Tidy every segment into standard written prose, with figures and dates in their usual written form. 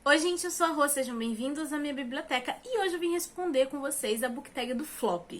Oi gente, eu sou a Rô, sejam bem-vindos à minha biblioteca e hoje eu vim responder com vocês a book tag do Flop.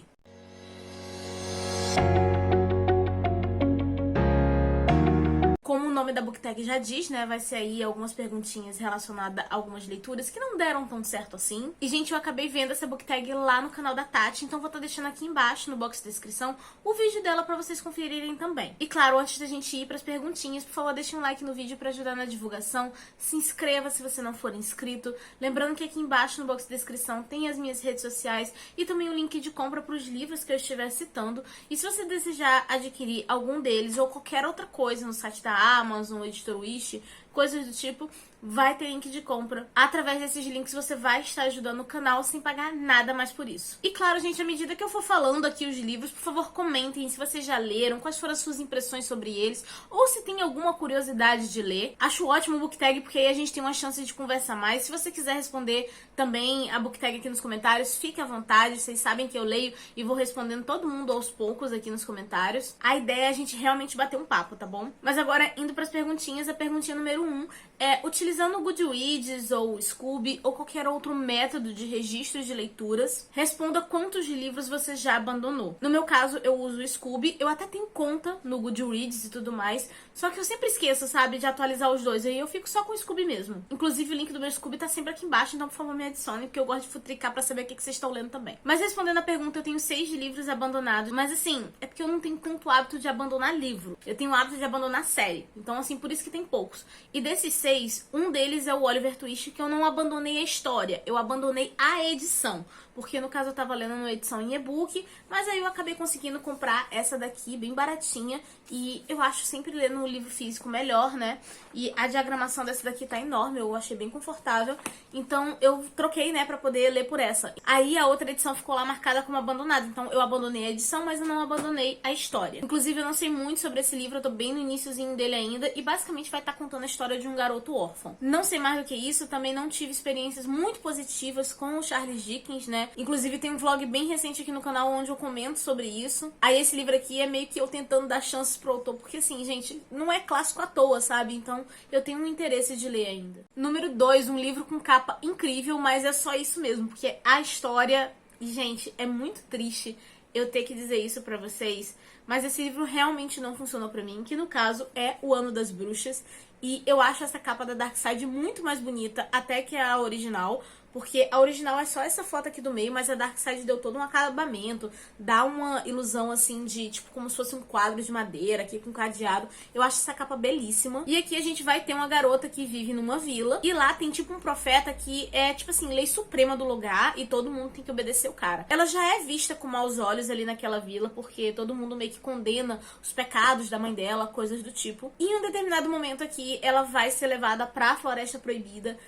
Como o nome da book tag já diz, né, vai ser aí algumas perguntinhas relacionadas a algumas leituras que não deram tão certo assim. E, gente, eu acabei vendo essa book tag lá no canal da Tati, então vou estar deixando aqui embaixo, no box de descrição, o vídeo dela pra vocês conferirem também. E, claro, antes da gente ir pras perguntinhas, por favor, deixe um like no vídeo pra ajudar na divulgação, se inscreva se você não for inscrito. Lembrando que aqui embaixo, no box de descrição, tem as minhas redes sociais e também o link de compra pros livros que eu estiver citando. E se você desejar adquirir algum deles ou qualquer outra coisa no site da Amazon, Editor Wish, coisas do tipo, vai ter link de compra. Através desses links você vai estar ajudando o canal sem pagar nada mais por isso. E claro, gente, à medida que eu for falando aqui os livros, por favor, comentem se vocês já leram, quais foram as suas impressões sobre eles, ou se tem alguma curiosidade de ler. Acho ótimo o book tag, porque aí a gente tem uma chance de conversar mais. Se você quiser responder também a book tag aqui nos comentários, fique à vontade. Vocês sabem que eu leio e vou respondendo todo mundo aos poucos aqui nos comentários. A ideia é a gente realmente bater um papo, tá bom? Mas agora, indo para as perguntinhas, a perguntinha número 1 é: utilizando o Goodreads ou Scooby ou qualquer outro método de registro de leituras, responda quantos livros você já abandonou. No meu caso, eu uso o Scooby, eu até tenho conta no Goodreads e tudo mais, só que eu sempre esqueço, sabe, de atualizar os dois, aí eu fico só com o Scooby mesmo. Inclusive, o link do meu Scooby tá sempre aqui embaixo, então por favor me adicione, porque eu gosto de futricar pra saber o que vocês estão lendo também. Mas respondendo a pergunta, eu tenho 6 livros abandonados, mas assim, é porque eu não tenho tanto hábito de abandonar livro. Eu tenho o hábito de abandonar série, então assim, por isso que tem poucos. E desses 6, um deles é o Oliver Twist, que eu não abandonei a história, eu abandonei a edição. Porque no caso eu tava lendo uma edição em e-book, mas aí eu acabei conseguindo comprar essa daqui, bem baratinha. E eu acho sempre ler no livro físico melhor, né? E a diagramação dessa daqui tá enorme, eu achei bem confortável. Então eu troquei, né, pra poder ler por essa. Aí a outra edição ficou lá marcada como abandonada. Então eu abandonei a edição, mas eu não abandonei a história. Inclusive eu não sei muito sobre esse livro, eu tô bem no iniciozinho dele ainda. E basicamente vai estar contando a história de um garoto órfão. Não sei mais do que isso, também não tive experiências muito positivas com o Charles Dickens, né? Inclusive tem um vlog bem recente aqui no canal onde eu comento sobre isso. Aí esse livro aqui é meio que eu tentando dar chances pro autor, porque assim, gente, não é clássico à toa, sabe? Então eu tenho um interesse de ler ainda. Número 2, um livro com capa incrível, mas é só isso mesmo, porque a história, gente, é muito triste eu ter que dizer isso pra vocês, mas esse livro realmente não funcionou pra mim, que no caso é O Ano das Bruxas. E eu acho essa capa da Darkseid muito mais bonita até que a original, porque a original é só essa foto aqui do meio, mas a Darkseid deu todo um acabamento, dá uma ilusão assim de, tipo, como se fosse um quadro de madeira aqui com cadeado. Eu acho essa capa belíssima. E aqui a gente vai ter uma garota que vive numa vila, e lá tem tipo um profeta que é, tipo assim, lei suprema do lugar, e todo mundo tem que obedecer o cara. Ela já é vista com maus olhos ali naquela vila, porque todo mundo meio que condena os pecados da mãe dela, coisas do tipo. E em um determinado momento aqui, ela vai ser levada pra Floresta Proibida,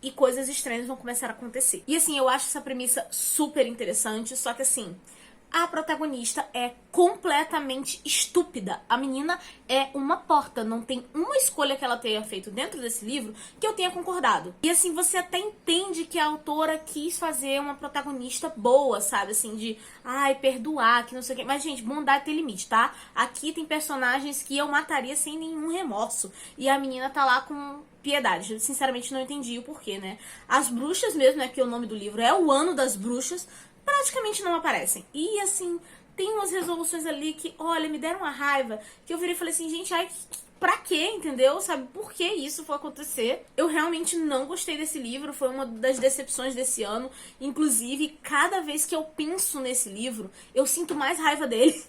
e coisas estranhas vão começar a acontecer. E assim, eu acho essa premissa super interessante, só que assim, a protagonista é completamente estúpida. A menina é uma porta, não tem uma escolha que ela tenha feito dentro desse livro que eu tenha concordado. E assim, você até entende que a autora quis fazer uma protagonista boa, sabe? Assim, de, ai, perdoar, que não sei o quê. Mas, gente, bondade tem limite, tá? Aqui tem personagens que eu mataria sem nenhum remorso. E a menina tá lá com piedade. Eu, sinceramente, não entendi o porquê, né? As bruxas mesmo, né, que o nome do livro é O Ano das Bruxas, praticamente não aparecem. E, assim, tem umas resoluções ali que, olha, me deram uma raiva, que eu virei e falei assim, gente, ai, pra quê, entendeu? Sabe, por que isso foi acontecer? Eu realmente não gostei desse livro, foi uma das decepções desse ano. Inclusive, cada vez que eu penso nesse livro, eu sinto mais raiva dele.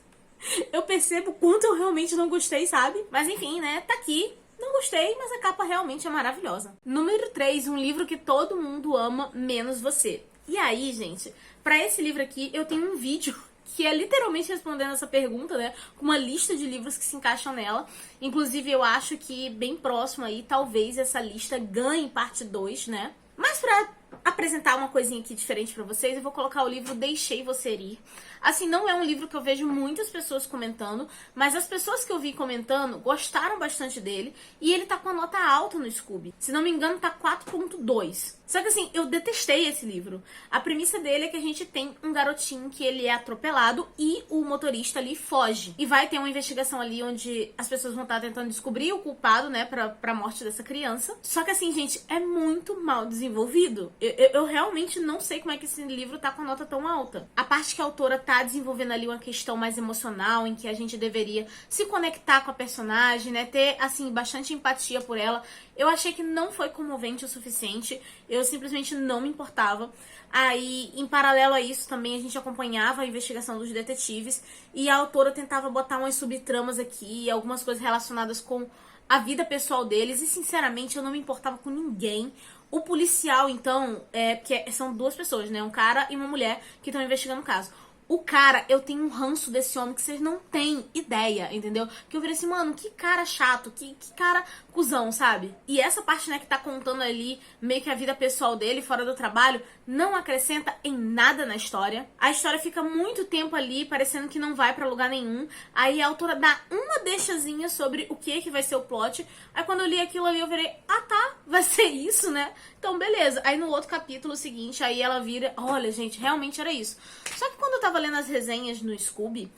Eu percebo o quanto eu realmente não gostei, sabe? Mas enfim, né, tá aqui. Não gostei, mas a capa realmente é maravilhosa. Número 3, um livro que todo mundo ama, menos você. E aí, gente, pra esse livro aqui, eu tenho um vídeo que é literalmente respondendo essa pergunta, né? Com uma lista de livros que se encaixam nela. Inclusive, eu acho que bem próximo aí, talvez essa lista ganhe parte 2, né? Mas pra apresentar uma coisinha aqui diferente pra vocês, eu vou colocar o livro Deixei Você Ir. Assim, não é um livro que eu vejo muitas pessoas comentando, mas as pessoas que eu vi comentando gostaram bastante dele, e ele tá com a nota alta no Scooby. Se não me engano, tá 4.2. Só que assim, eu detestei esse livro. A premissa dele é que a gente tem um garotinho que ele é atropelado e o motorista ali foge. E vai ter uma investigação ali onde as pessoas vão estar tentando descobrir o culpado, né, pra morte dessa criança. Só que assim, gente, é muito mal desenvolvido. Eu realmente não sei como é que esse livro tá com a nota tão alta. A parte que a autora tá desenvolvendo ali uma questão mais emocional, em que a gente deveria se conectar com a personagem, né, ter, assim, bastante empatia por ela, eu achei que não foi comovente o suficiente. Eu simplesmente não me importava. Aí, em paralelo a isso, também a gente acompanhava a investigação dos detetives e a autora tentava botar umas subtramas aqui, algumas coisas relacionadas com a vida pessoal deles, e sinceramente eu não me importava com ninguém. O policial, então, porque são duas pessoas, né? Um cara e uma mulher que estão investigando o caso. O cara, eu tenho um ranço desse homem que vocês não têm ideia, entendeu? Que eu virei assim, mano, que cara chato, que cara cuzão, sabe? E essa parte, né, que tá contando ali meio que a vida pessoal dele, fora do trabalho, não acrescenta em nada na história. A história fica muito tempo ali, parecendo que não vai pra lugar nenhum. Aí a autora dá uma deixazinha sobre o que vai ser o plot. Aí quando eu li aquilo ali, eu virei, ah tá, vai ser isso, né? Então beleza. Aí no outro capítulo seguinte, aí ela vira, olha gente, realmente era isso. Só que quando eu tava lendo as resenhas no Scooby,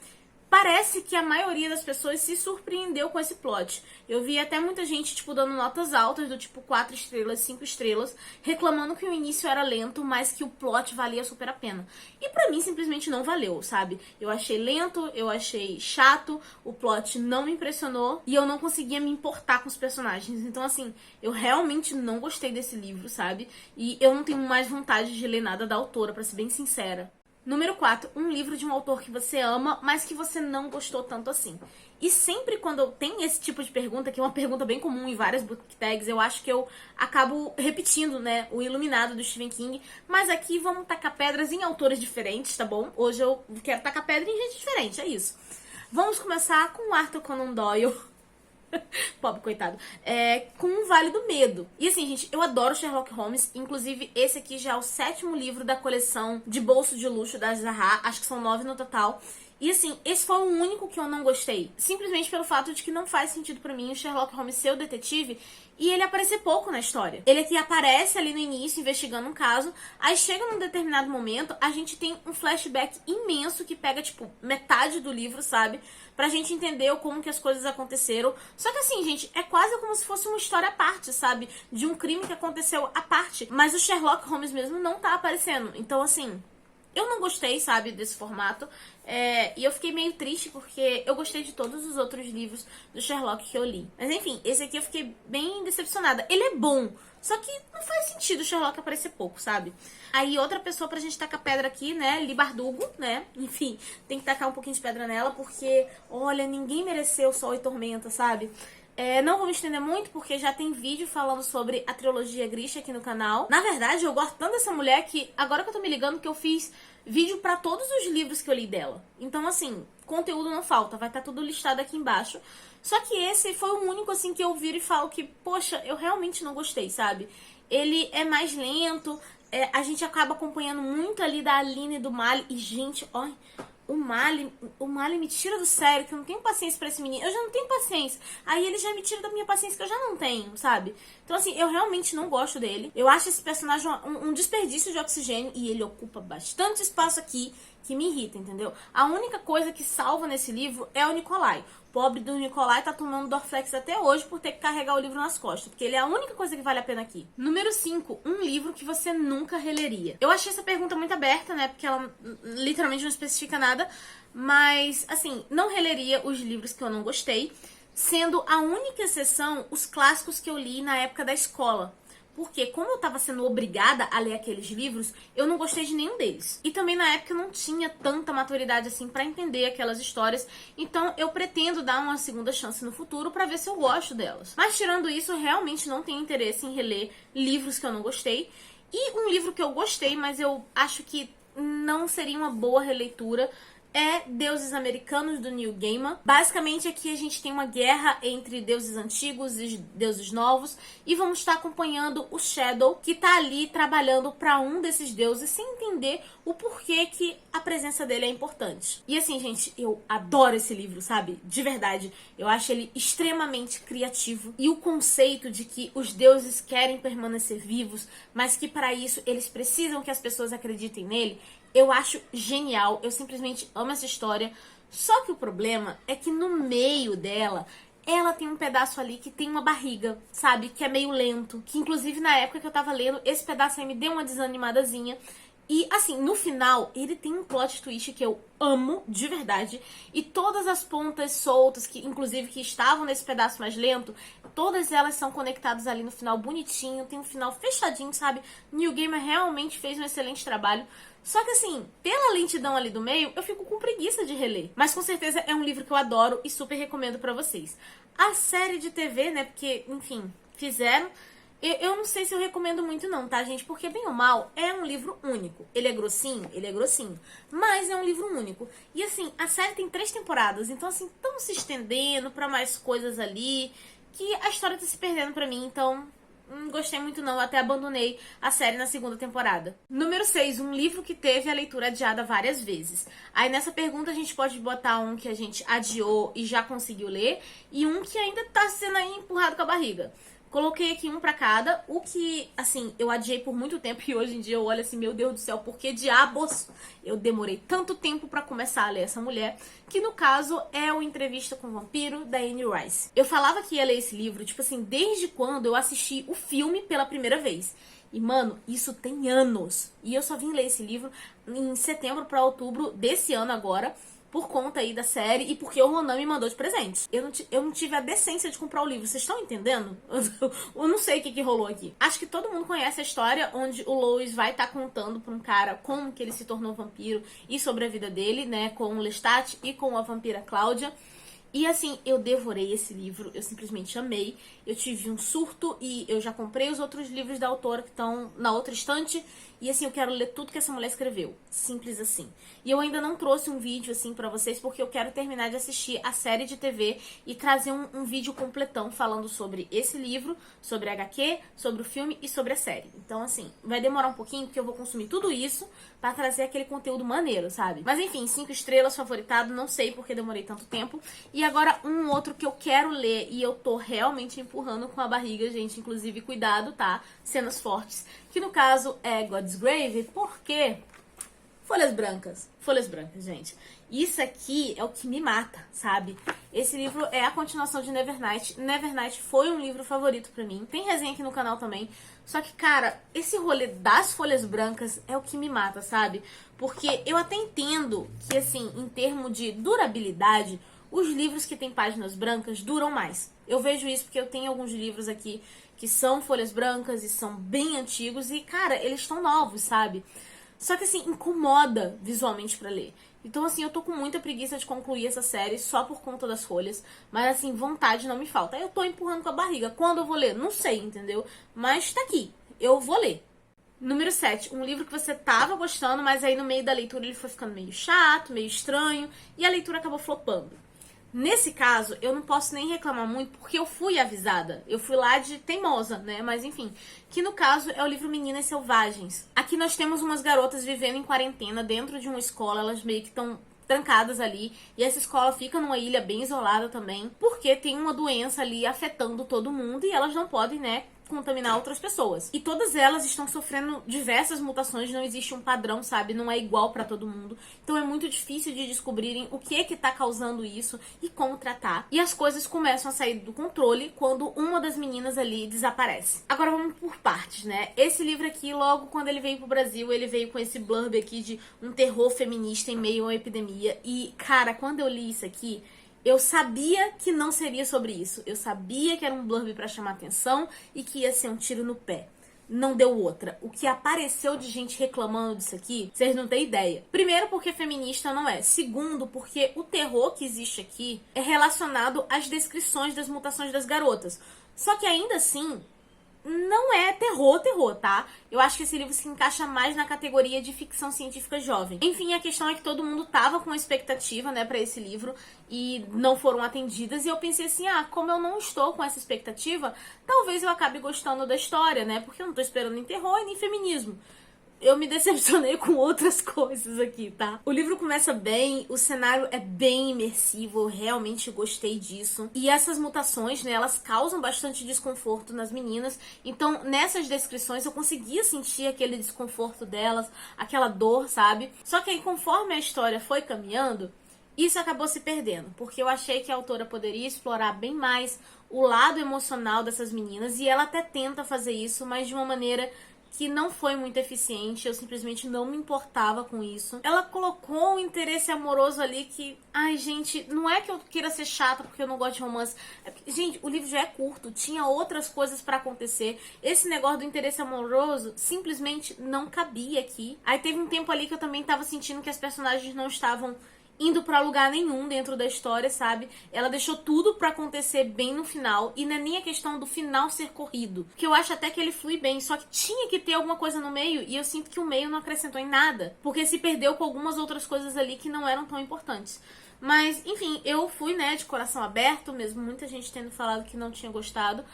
parece que a maioria das pessoas se surpreendeu com esse plot. Eu vi até muita gente, tipo, dando notas altas, do tipo 4 estrelas, 5 estrelas, reclamando que o início era lento, mas que o plot valia super a pena. E pra mim, simplesmente não valeu, sabe? Eu achei lento, eu achei chato, o plot não me impressionou e eu não conseguia me importar com os personagens. Então, assim, eu realmente não gostei desse livro, sabe? E eu não tenho mais vontade de ler nada da autora, pra ser bem sincera. Número 4, um livro de um autor que você ama, mas que você não gostou tanto assim. E sempre quando tem esse tipo de pergunta, que é uma pergunta bem comum em várias book tags, eu acho que eu acabo repetindo, né, o Iluminado do Stephen King. Mas aqui vamos tacar pedras em autores diferentes, tá bom? Hoje eu quero tacar pedra em gente diferente, é isso. Vamos começar com Arthur Conan Doyle. Pobre coitado. Com o Vale do Medo. E assim, gente, eu adoro Sherlock Holmes. Inclusive, esse aqui já é o 7º livro da coleção de bolso de luxo da Zaha. Acho que são 9 no total. E assim, esse foi o único que eu não gostei. Simplesmente pelo fato de que não faz sentido pra mim o Sherlock Holmes ser o detetive e ele aparecer pouco na história. Ele aqui aparece ali no início, investigando um caso. Aí chega num determinado momento, a gente tem um flashback imenso que pega, tipo, metade do livro, sabe? Pra gente entender como que as coisas aconteceram. Só que assim, gente, é quase como se fosse uma história à parte, sabe? De um crime que aconteceu à parte. Mas o Sherlock Holmes mesmo não tá aparecendo. Então, assim, eu não gostei, sabe, desse formato. E eu fiquei meio triste porque eu gostei de todos os outros livros do Sherlock que eu li. Mas enfim, esse aqui eu fiquei bem decepcionada. Ele é bom, só que não faz sentido o Sherlock aparecer pouco, sabe? Aí outra pessoa pra gente tacar pedra aqui, né, Leigh Bardugo, né? Enfim, tem que tacar um pouquinho de pedra nela porque, olha, ninguém mereceu Sol e Tormenta, sabe? Não vou me estender muito, porque já tem vídeo falando sobre a trilogia Grisha aqui no canal. Na verdade, eu gosto tanto dessa mulher que, agora que eu tô me ligando, que eu fiz vídeo pra todos os livros que eu li dela. Então, assim, conteúdo não falta, vai estar tudo listado aqui embaixo. Só que esse foi o único, assim, que eu viro e falo que, poxa, eu realmente não gostei, sabe? Ele é mais lento, a gente acaba acompanhando muito ali da Aline e do Mali. E, gente, olha... O Mali me tira do sério, que eu não tenho paciência pra esse menino. Eu já não tenho paciência. Aí ele já me tira da minha paciência, que eu já não tenho, sabe? Então, assim, eu realmente não gosto dele. Eu acho esse personagem um desperdício de oxigênio. E ele ocupa bastante espaço aqui, que me irrita, entendeu? A única coisa que salva nesse livro é o Nikolai. O pobre do Nikolai tá tomando Dorflex até hoje por ter que carregar o livro nas costas. Porque ele é a única coisa que vale a pena aqui. Número 5. Um livro que você nunca releria. Eu achei essa pergunta muito aberta, né? Porque ela literalmente não especifica nada. Mas, assim, não releria os livros que eu não gostei. Sendo a única exceção os clássicos que eu li na época da escola. Porque como eu tava sendo obrigada a ler aqueles livros, eu não gostei de nenhum deles. E também na época eu não tinha tanta maturidade assim pra entender aquelas histórias. Então eu pretendo dar uma segunda chance no futuro pra ver se eu gosto delas. Mas tirando isso, eu realmente não tenho interesse em reler livros que eu não gostei. E um livro que eu gostei, mas eu acho que não seria uma boa releitura, é Deuses Americanos, do Neil Gaiman. Basicamente, aqui a gente tem uma guerra entre deuses antigos e deuses novos, e vamos estar acompanhando o Shadow, que tá ali trabalhando para um desses deuses, sem entender o porquê que a presença dele é importante. E assim, gente, eu adoro esse livro, sabe? De verdade, eu acho ele extremamente criativo, e o conceito de que os deuses querem permanecer vivos, mas que para isso eles precisam que as pessoas acreditem nele, eu acho genial. Eu simplesmente amo essa história. Só que o problema é que no meio dela, ela tem um pedaço ali que tem uma barriga, sabe? Que é meio lento. Que inclusive na época que eu tava lendo, esse pedaço aí me deu uma desanimadazinha. E assim, no final, ele tem um plot twist que eu amo, de verdade. E todas as pontas soltas, que inclusive que estavam nesse pedaço mais lento, todas elas são conectadas ali no final bonitinho. Tem um final fechadinho, sabe? Neil Gaiman realmente fez um excelente trabalho. Só que assim, pela lentidão ali do meio, eu fico com preguiça de reler. Mas com certeza é um livro que eu adoro e super recomendo pra vocês. A série de TV, né, porque, enfim, fizeram... Eu não sei se eu recomendo muito não, tá, gente? Porque, bem ou mal, é um livro único. Ele é grossinho, mas é um livro único. E, assim, a série tem 3 temporadas, então, assim, estão se estendendo pra mais coisas ali, que a história tá se perdendo pra mim, então... Não gostei muito não, até abandonei a série na 2ª temporada. Número 6, um livro que teve a leitura adiada várias vezes. Aí nessa pergunta a gente pode botar um que a gente adiou e já conseguiu ler, e um que ainda tá sendo aí empurrado com a barriga. Coloquei aqui um pra cada, o que, assim, eu adiei por muito tempo e hoje em dia eu olho assim, meu Deus do céu, por que diabos eu demorei tanto tempo pra começar a ler essa mulher, que no caso é o Entrevista com o Vampiro, da Anne Rice. Eu falava que ia ler esse livro, tipo assim, desde quando eu assisti o filme pela primeira vez. E, mano, isso tem anos. E eu só vim ler esse livro em setembro pra outubro desse ano agora, por conta aí da série e porque o Ronan me mandou de presente. Eu não tive a decência de comprar o livro, vocês estão entendendo? Eu não sei o que rolou aqui. Acho que todo mundo conhece a história onde o Lois vai estar contando pra um cara como que ele se tornou vampiro e sobre a vida dele, né, com o Lestat e com a vampira Cláudia. E assim, eu devorei esse livro, eu simplesmente amei. Eu tive um surto e eu já comprei os outros livros da autora que estão na outra estante. E assim, eu quero ler tudo que essa mulher escreveu. Simples assim. E eu ainda não trouxe um vídeo assim pra vocês, porque eu quero terminar de assistir a série de TV e trazer um vídeo completão falando sobre esse livro, sobre a HQ, sobre o filme e sobre a série. Então assim, vai demorar um pouquinho, porque eu vou consumir tudo isso pra trazer aquele conteúdo maneiro, sabe? Mas enfim, 5 estrelas, favoritado, não sei porque demorei tanto tempo. E agora um outro que eu quero ler e eu tô realmente empurrando com a barriga, gente, inclusive cuidado, tá? Cenas fortes, que no caso é God's Grave, porque folhas brancas, gente. Isso aqui é o que me mata, sabe? Esse livro é a continuação de Nevernight. Nevernight foi um livro favorito pra mim. Tem resenha aqui no canal também. Só que, cara, esse rolê das folhas brancas é o que me mata, sabe? Porque eu até entendo que, assim, em termos de durabilidade, os livros que têm páginas brancas duram mais. Eu vejo isso porque eu tenho alguns livros aqui que são folhas brancas e são bem antigos e, cara, eles estão novos, sabe? Só que, assim, incomoda visualmente pra ler. Então, assim, eu tô com muita preguiça de concluir essa série só por conta das folhas. Mas, assim, vontade não me falta. Eu tô empurrando com a barriga. Quando eu vou ler? Não sei, entendeu? Mas tá aqui. Eu vou ler. Número 7. Um livro que você tava gostando, mas aí no meio da leitura ele foi ficando meio chato, meio estranho. E a leitura acabou flopando. Nesse caso, eu não posso nem reclamar muito, porque eu fui avisada. Eu fui lá de teimosa, né? Mas enfim, que no caso é o livro Meninas Selvagens. Aqui nós temos umas garotas vivendo em quarentena dentro de uma escola, elas meio que estão trancadas ali, e essa escola fica numa ilha bem isolada também, porque tem uma doença ali afetando todo mundo e elas não podem, né, contaminar outras pessoas. E todas elas estão sofrendo diversas mutações, não existe um padrão, sabe? Não é igual pra todo mundo. Então é muito difícil de descobrirem o que é que tá causando isso e como tratar. E as coisas começam a sair do controle quando uma das meninas ali desaparece. Agora vamos por partes, né? Esse livro aqui, logo quando ele veio pro Brasil, ele veio com esse blurb aqui de um terror feminista em meio a uma epidemia. E, cara, quando eu li isso aqui, eu sabia que não seria sobre isso. Eu sabia que era um blurb pra chamar atenção e que ia ser um tiro no pé. Não deu outra. O que apareceu de gente reclamando disso aqui, vocês não têm ideia. Primeiro, porque feminista não é. Segundo, porque o terror que existe aqui é relacionado às descrições das mutações das garotas. Só que ainda assim, não é terror, tá? Eu acho que esse livro se encaixa mais na categoria de ficção científica jovem. Enfim, a questão é que todo mundo tava com expectativa, né, pra esse livro e não foram atendidas. E eu pensei assim, como eu não estou com essa expectativa, talvez eu acabe gostando da história, né? Porque eu não tô esperando nem terror e nem feminismo. Eu me decepcionei com outras coisas aqui, tá? O livro começa bem, o cenário é bem imersivo, eu realmente gostei disso. E essas mutações, né, elas causam bastante desconforto nas meninas. Então, nessas descrições, eu conseguia sentir aquele desconforto delas, aquela dor, sabe? Só que aí, conforme a história foi caminhando, isso acabou se perdendo. Porque eu achei que a autora poderia explorar bem mais o lado emocional dessas meninas. E ela até tenta fazer isso, mas de uma maneira que não foi muito eficiente, eu simplesmente não me importava com isso. Ela colocou um interesse amoroso ali que, ai gente, não é que eu queira ser chata porque eu não gosto de romance. Gente, o livro já é curto, tinha outras coisas pra acontecer. Esse negócio do interesse amoroso simplesmente não cabia aqui. Aí teve um tempo ali que eu também tava sentindo que as personagens não estavam indo pra lugar nenhum dentro da história, sabe? Ela deixou tudo pra acontecer bem no final, e não é nem a questão do final ser corrido, que eu acho até que ele flui bem, só que tinha que ter alguma coisa no meio, e eu sinto que o meio não acrescentou em nada, porque se perdeu com algumas outras coisas ali que não eram tão importantes. Mas, enfim, eu fui, né, de coração aberto, mesmo muita gente tendo falado que não tinha gostado,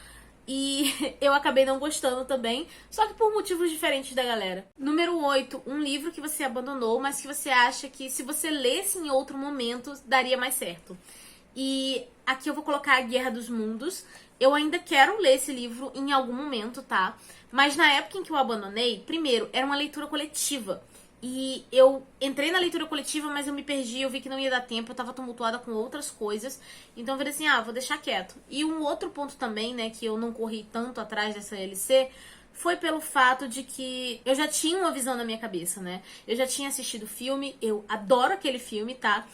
e eu acabei não gostando também, só que por motivos diferentes da galera. Número 8, um livro que você abandonou, mas que você acha que se você lesse em outro momento, daria mais certo. E aqui eu vou colocar A Guerra dos Mundos. Eu ainda quero ler esse livro em algum momento, tá? Mas na época em que eu abandonei, primeiro, era uma leitura coletiva. E eu entrei na leitura coletiva, mas eu me perdi, eu vi que não ia dar tempo, eu tava tumultuada com outras coisas. Então eu falei assim, vou deixar quieto. E um outro ponto também, né, que eu não corri tanto atrás dessa LC, foi pelo fato de que eu já tinha uma visão na minha cabeça, né? Eu já tinha assistido o filme, eu adoro aquele filme, tá?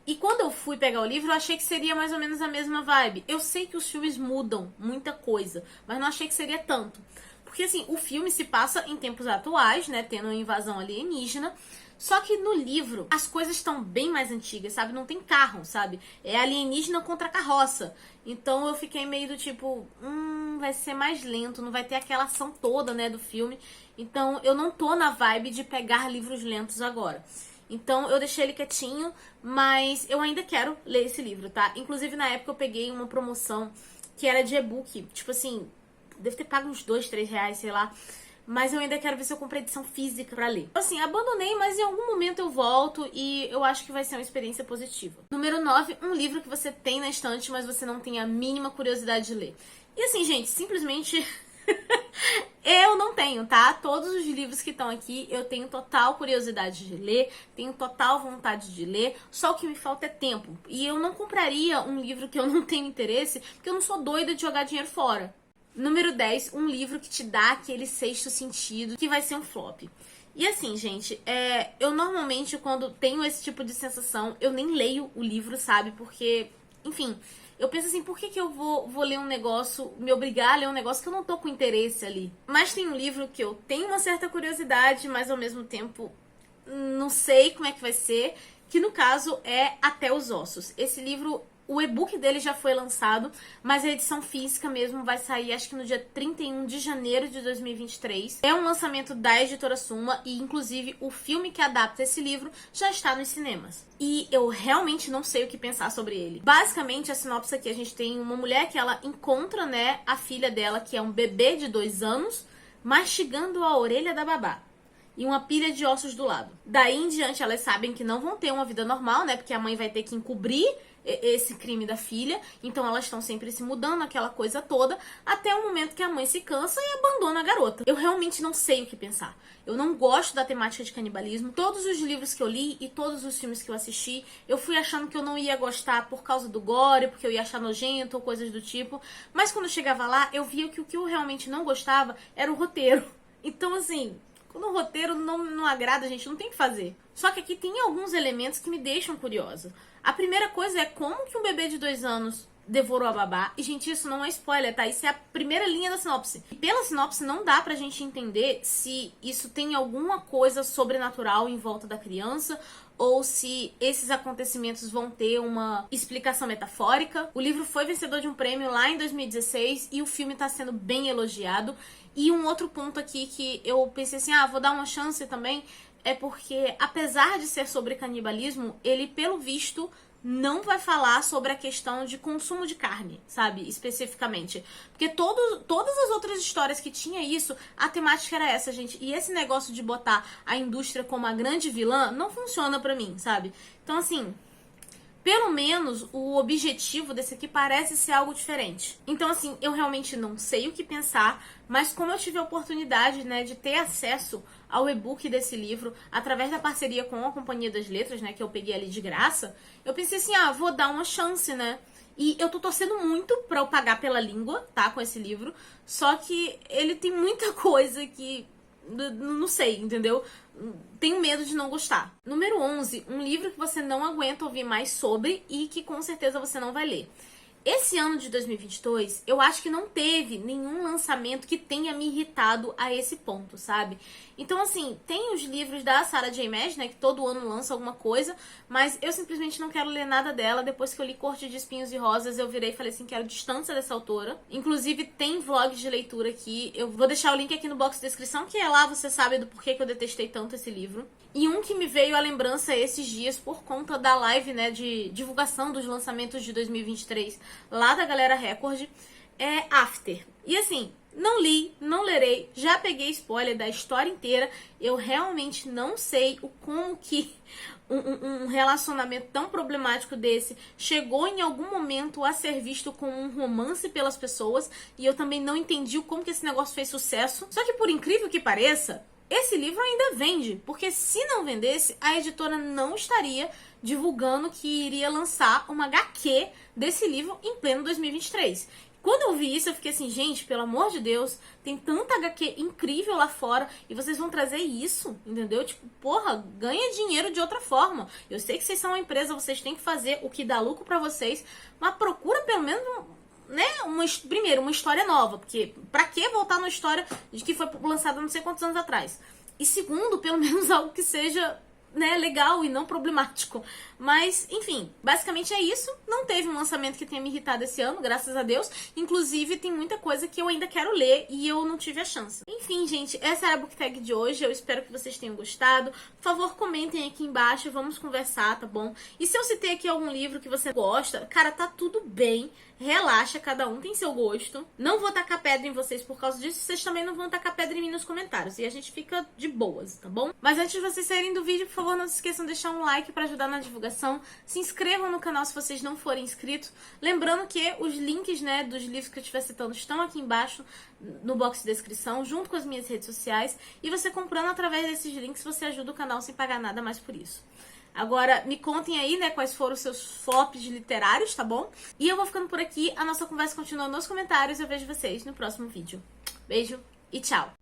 E quando eu fui pegar o livro, eu achei que seria mais ou menos a mesma vibe. Eu sei que os filmes mudam muita coisa, mas não achei que seria tanto. Porque, assim, o filme se passa em tempos atuais, né, tendo uma invasão alienígena, só que no livro as coisas estão bem mais antigas, sabe? Não tem carro, sabe? É alienígena contra carroça. Então eu fiquei meio do tipo, vai ser mais lento, não vai ter aquela ação toda, né, do filme. Então eu não tô na vibe de pegar livros lentos agora. Então eu deixei ele quietinho, mas eu ainda quero ler esse livro, tá? Inclusive na época eu peguei uma promoção que era de e-book, tipo assim, deve ter pago uns 2, 3 reais, sei lá. Mas eu ainda quero ver se eu compro edição física pra ler. Assim, abandonei, mas em algum momento eu volto e eu acho que vai ser uma experiência positiva. Número 9, um livro que você tem na estante, mas você não tem a mínima curiosidade de ler. E assim, gente, simplesmente eu não tenho, tá? Todos os livros que estão aqui eu tenho total curiosidade de ler, tenho total vontade de ler, só o que me falta é tempo. E eu não compraria um livro que eu não tenho interesse, porque eu não sou doida de jogar dinheiro fora. Número 10, um livro que te dá aquele sexto sentido, que vai ser um flop. E assim, gente, eu normalmente, quando tenho esse tipo de sensação, eu nem leio o livro, sabe? Porque, enfim, eu penso assim, por que eu vou ler um negócio, me obrigar a ler um negócio que eu não tô com interesse ali? Mas tem um livro que eu tenho uma certa curiosidade, mas ao mesmo tempo não sei como é que vai ser, que no caso é Até os Ossos. Esse livro, o e-book dele já foi lançado, mas a edição física mesmo vai sair, acho que no dia 31 de janeiro de 2023. É um lançamento da editora Suma e, inclusive, o filme que adapta esse livro já está nos cinemas. E eu realmente não sei o que pensar sobre ele. Basicamente, a sinopse aqui, a gente tem uma mulher que ela encontra, né, a filha dela, que é um bebê de 2 anos, mastigando a orelha da babá. E uma pilha de ossos do lado. Daí em diante, elas sabem que não vão ter uma vida normal, né? Porque a mãe vai ter que encobrir esse crime da filha. Então elas estão sempre se mudando, aquela coisa toda, até o momento que a mãe se cansa e abandona a garota. Eu realmente não sei o que pensar. Eu não gosto da temática de canibalismo. Todos os livros que eu li e todos os filmes que eu assisti, eu fui achando que eu não ia gostar por causa do gore, porque eu ia achar nojento ou coisas do tipo. Mas quando eu chegava lá, eu via que o que eu realmente não gostava era o roteiro. Então, assim, quando o roteiro não agrada, a gente não tem o que fazer. Só que aqui tem alguns elementos que me deixam curiosa. A primeira coisa é como que um bebê de 2 anos devorou a babá. E, gente, isso não é spoiler, tá? Isso é a primeira linha da sinopse. E pela sinopse não dá pra gente entender se isso tem alguma coisa sobrenatural em volta da criança ou se esses acontecimentos vão ter uma explicação metafórica. O livro foi vencedor de um prêmio lá em 2016 e o filme tá sendo bem elogiado. E um outro ponto aqui que eu pensei assim, vou dar uma chance também, é porque, apesar de ser sobre canibalismo, ele, pelo visto, não vai falar sobre a questão de consumo de carne, sabe? Especificamente. Porque todas as outras histórias que tinha isso, a temática era essa, gente. E esse negócio de botar a indústria como a grande vilã não funciona pra mim, sabe? Então, assim, pelo menos o objetivo desse aqui parece ser algo diferente. Então, assim, eu realmente não sei o que pensar, mas como eu tive a oportunidade, né, de ter acesso ao e-book desse livro através da parceria com a Companhia das Letras, né, que eu peguei ali de graça, eu pensei assim, vou dar uma chance, né? E eu tô torcendo muito pra eu pagar pela língua, tá, com esse livro, só que ele tem muita coisa que não sei, entendeu? Tenho medo de não gostar. Número 11, um livro que você não aguenta ouvir mais sobre e que com certeza você não vai ler. Esse ano de 2022, eu acho que não teve nenhum lançamento que tenha me irritado a esse ponto, sabe? Então, assim, tem os livros da Sarah J. Maas, né, que todo ano lança alguma coisa, mas eu simplesmente não quero ler nada dela. Depois que eu li Corte de Espinhos e Rosas, eu virei e falei assim, quero distância dessa autora. Inclusive, tem vlogs de leitura aqui. Eu vou deixar o link aqui no box de descrição, que é lá, você sabe do porquê que eu detestei tanto esse livro. E um que me veio à lembrança esses dias por conta da live, né, de divulgação dos lançamentos de 2023 lá da Galera Record, é After. E assim, não li, não lerei, já peguei spoiler da história inteira. Eu realmente não sei como que um relacionamento tão problemático desse chegou em algum momento a ser visto como um romance pelas pessoas. E eu também não entendi como que esse negócio fez sucesso. Só que, por incrível que pareça, esse livro ainda vende, porque se não vendesse, a editora não estaria divulgando que iria lançar uma HQ desse livro em pleno 2023. Quando eu vi isso, eu fiquei assim, gente, pelo amor de Deus, tem tanta HQ incrível lá fora e vocês vão trazer isso, entendeu? Tipo, porra, ganha dinheiro de outra forma. Eu sei que vocês são uma empresa, vocês têm que fazer o que dá lucro pra vocês, mas procura pelo menos né, primeiro, uma história nova, porque pra que voltar numa história de que foi lançada não sei quantos anos atrás? E segundo, pelo menos algo que seja, né, legal e não problemático. Mas, enfim, basicamente é isso. Não teve um lançamento que tenha me irritado esse ano, graças a Deus. Inclusive, tem muita coisa que eu ainda quero ler e eu não tive a chance. Enfim, gente, essa era a book tag de hoje. Eu espero que vocês tenham gostado. Por favor, comentem aqui embaixo, vamos conversar, tá bom? E se eu citei aqui algum livro que você gosta, cara, tá tudo bem. Relaxa, cada um tem seu gosto. Não vou tacar pedra em vocês por causa disso. Vocês também não vão tacar pedra em mim nos comentários. E a gente fica de boas, tá bom? Mas antes de vocês saírem do vídeo, por favor, não se esqueçam de deixar um like pra ajudar na divulgação. Se inscrevam no canal se vocês não forem inscritos. Lembrando que os links, né, dos livros que eu estiver citando estão aqui embaixo no box de descrição, junto com as minhas redes sociais. E você comprando através desses links, você ajuda o canal sem pagar nada mais por isso. Agora, me contem aí, né, quais foram os seus flops literários, tá bom? E eu vou ficando por aqui, a nossa conversa continua nos comentários e eu vejo vocês no próximo vídeo. Beijo e tchau!